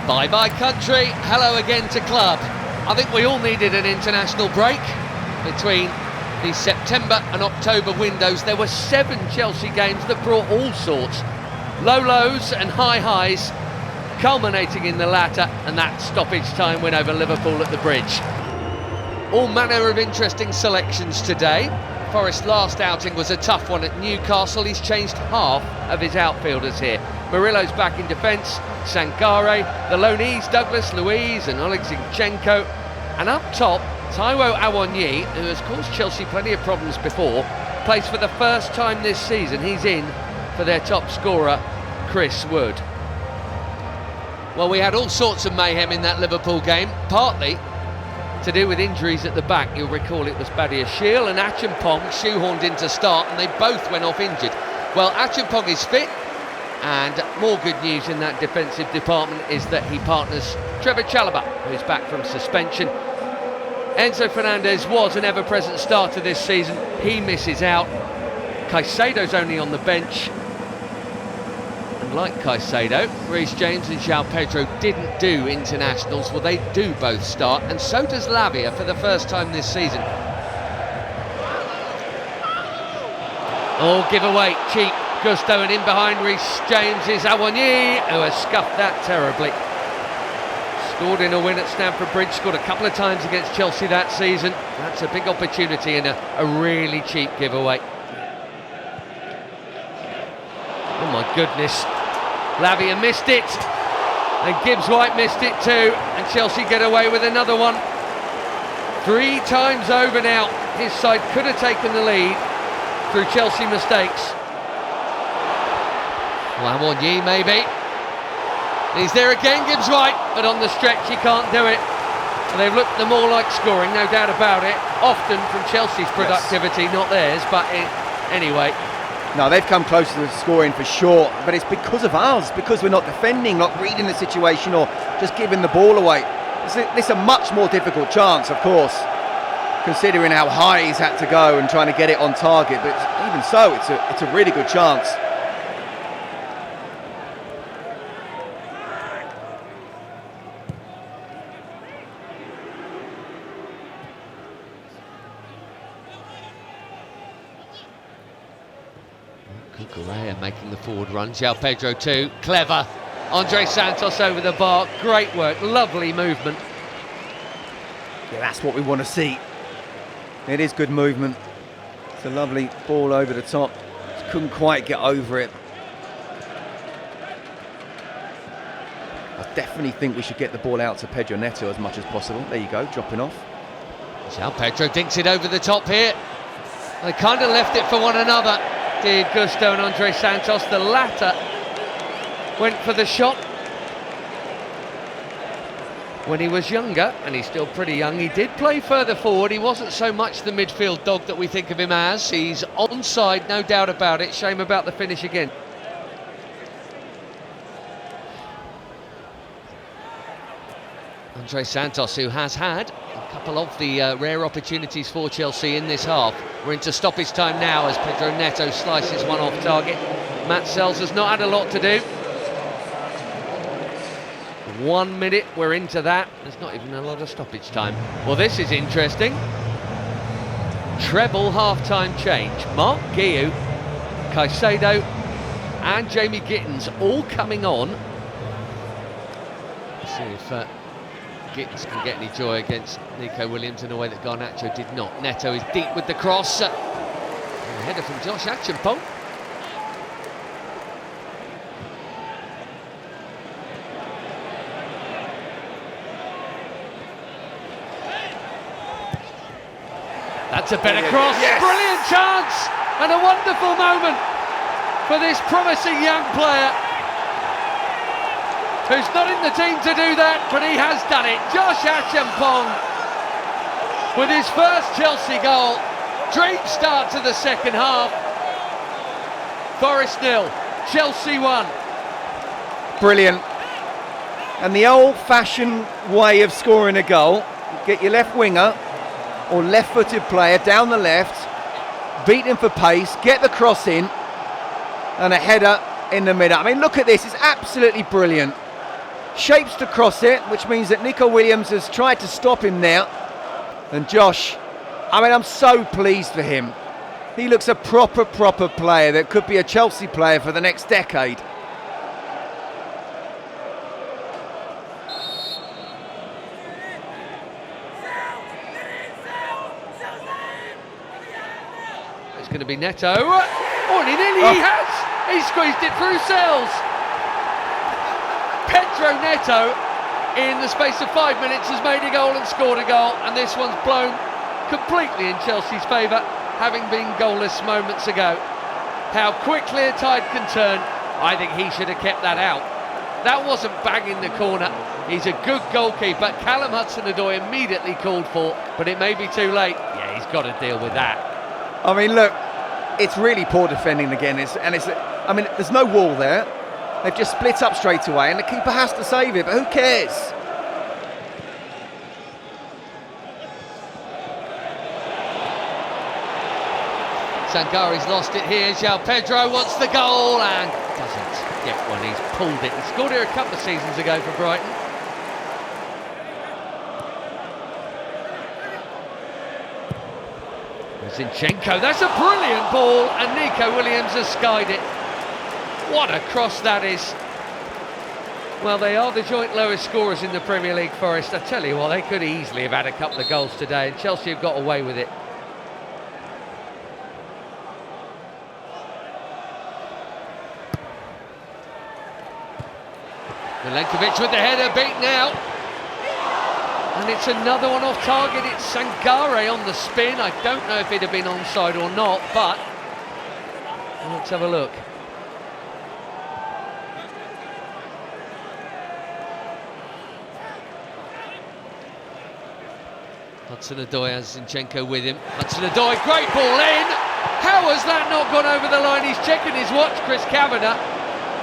Bye-bye country, hello again to club. I think we all needed an international break. Between the September and October windows, there were 7 Chelsea games that brought all sorts. Low lows and high highs, culminating in the latter, and that stoppage time win over Liverpool at the Bridge. All manner of interesting selections today. Forest's last outing was a tough one at Newcastle. He's changed half of his outfielders here. Murillo's back in defence, Sankare, the loanees Douglas, Luiz and Oleg Zinchenko, and up top, Taiwo Awoniyi, who has caused Chelsea plenty of problems before, plays for the first time this season. He's in for their top scorer, Chris Wood. Well, we had all sorts of mayhem in that Liverpool game, partly to do with injuries at the back. You'll recall it was Acheampong and Acheampong shoehorned in to start, and they both went off injured. Well, Acheampong is fit, and more good news in that defensive department is that he partners Trevor Chalobah, who's back from suspension. Enzo Fernandez was an ever-present starter this season. He misses out. Caicedo's only on the bench. And like Caicedo, Reece James and Pedro didn't do internationals. Well, they do both start, and so does Lavia for the first time this season. Oh, give away, cheap. Gusto, and in behind Reece James is Awoniyi, who has scuffed that terribly. Scored in a win at Stamford Bridge, scored a couple of times against Chelsea that season. That's a big opportunity and a really cheap giveaway. Oh my goodness, Lavia missed it, and Gibbs White missed it too, and Chelsea get away with another one. 3 times over now, his side could have taken the lead through Chelsea mistakes. Awoniyi maybe. He's there again, Gibbs White, but on the stretch he can't do it. And they've looked them all like scoring, no doubt about it. Often from Chelsea's productivity, yes, not theirs, but anyway. No, they've come close to scoring for sure, but it's because of ours, because we're not defending, not reading the situation, or just giving the ball away. This is a much more difficult chance, of course, considering how high he's had to go and trying to get it on target. But even so, it's a really good chance. Correa making the forward run, Pedro too, clever. Andre Santos over the bar, great work, lovely movement. Yeah, that's what we want to see. It is good movement. It's a lovely ball over the top. Just couldn't quite get over it. I definitely think we should get the ball out to Pedro Neto as much as possible. There you go, dropping off. Pedro dinks it over the top here. They kind of left it for one another, did Gusto and Andre Santos. The latter went for the shot when he was younger, and he's still pretty young. He did play further forward. He wasn't so much the midfield dog that we think of him as. He's onside, no doubt about it. Shame about the finish again. Andre Santos, who has had a couple of the rare opportunities for Chelsea in this half. We're into stoppage time now as Pedro Neto slices one off target. Matt Sells has not had a lot to do. 1 minute, we're into that. There's not even a lot of stoppage time. Well, this is interesting. Treble half-time change. Mark Guiu, Caicedo and Jamie Gittins all coming on. Let's see if Gittins can get any joy against Nico Williams in a way that Garnacho did not. Neto is deep with the cross. And a header from Josh Acheampong. That's a better cross. Yes. Brilliant chance and a wonderful moment for this promising young player, who's not in the team to do that, but he has done it. Josh Acheampong with his first Chelsea goal. Dream start to the second half. Forest 0, Chelsea 1. Brilliant. And the old-fashioned way of scoring a goal, get your left winger or left-footed player down the left, beat him for pace, get the cross in, and a header in the middle. I mean, look at this, it's absolutely brilliant. shapes to cross it, which means that Nico Williams has tried to stop him there. And Josh, I mean, I'm so pleased for him. He looks a proper player that could be a Chelsea player for the next decade. It's going to be Neto. Oh, and he nearly has. He squeezed it through Sells. Pedro Neto, in the space of 5 minutes, has made a goal and scored a goal, and this one's blown completely in Chelsea's favour, having been goalless moments ago. How quickly a tide can turn. I think he should have kept that out. That wasn't banging the corner. He's a good goalkeeper. Callum Hudson-Odoi immediately called for, but it may be too late. Yeah, he's got to deal with that. I mean, look, it's really poor defending again. I mean, there's no wall there. They've just split up straight away, and the keeper has to save it, but who cares? Sangari's lost it here. João Pedro wants the goal and doesn't get one. He's pulled it. He scored here a couple of seasons ago for Brighton. Zinchenko, that's a brilliant ball, and Nico Williams has skied it. What a cross that is. Well, they are the joint lowest scorers in the Premier League, Forest. I tell you what, they could easily have had a couple of goals today, and Chelsea have got away with it. Milenkovic with the header, beaten out. And it's another one off target. It's Sangare on the spin. I don't know if he'd have been onside or not, but let's have a look. Hudson-Odoi has Zinchenko with him. Hudson-Odoi, great ball in. How has that not gone over the line? He's checking his watch, Chris Kavanagh.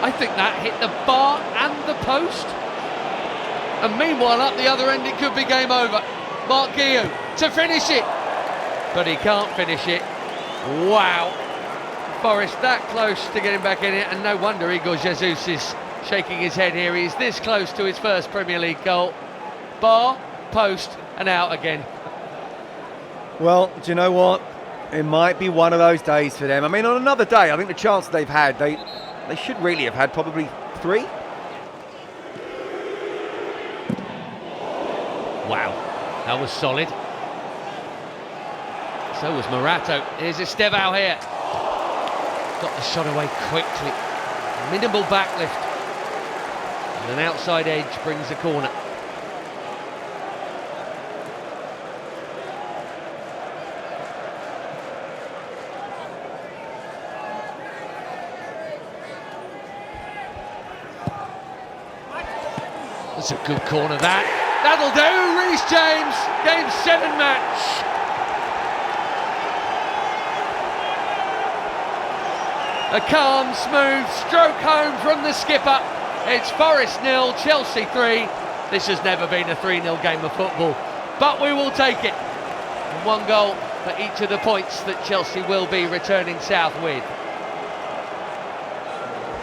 I think that hit the bar and the post. And meanwhile, up the other end, it could be game over. Mark Guillou to finish it. But he can't finish it. Wow. Forest that close to getting back in it. And no wonder Igor Jesus is shaking his head here. He's this close to his first Premier League goal. Bar, post, and out again. Well, do you know what? It might be one of those days for them. I mean, on another day, I think the chance they've had, they should really have had probably 3. Wow, that was solid. So was Morato. Here's Estevao here. Got the shot away quickly. Minimal backlift. And an outside edge brings a corner. That's a good corner, that. That'll do, Reece James, game 7 match. A calm, smooth stroke home from the skipper. It's Forest 0, Chelsea 3. This has never been a 3-0 game of football, but we will take it. And 1 goal for each of the points that Chelsea will be returning south with.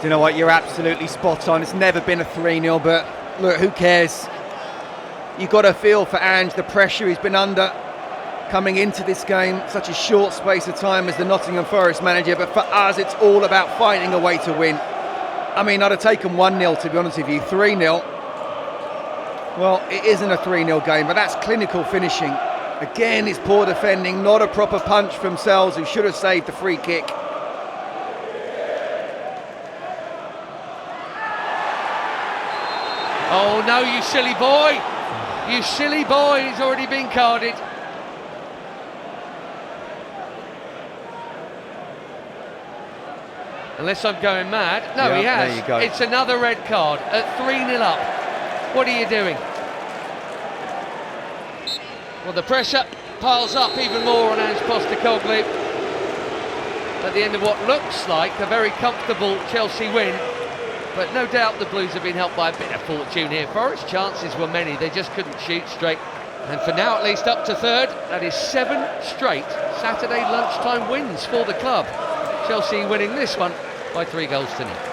Do you know what? You're absolutely spot on. It's never been a 3-0, but look, who cares? You've got to feel for Ange the pressure he's been under coming into this game, such a short space of time as the Nottingham Forest manager, but for us it's all about finding a way to win. I mean, I'd have taken 1-0 to be honest with you. 3-0, well, it isn't a 3-0 game, but that's clinical finishing. Again, it's poor defending, not a proper punch from Sells, who should have saved the free kick. Oh no, you silly boy! You silly boy, he's already been carded. Unless I'm going mad. No, yeah, he has. There you go. It's another red card at 3-0 up. What are you doing? Well, the pressure piles up even more on Ange Postecoglou at the end of what looks like a very comfortable Chelsea win. But no doubt the Blues have been helped by a bit of fortune here. Forest's chances were many, they just couldn't shoot straight. And for now, at least up to third, that is 7 straight Saturday lunchtime wins for the club. Chelsea winning this one by 3 goals to 0.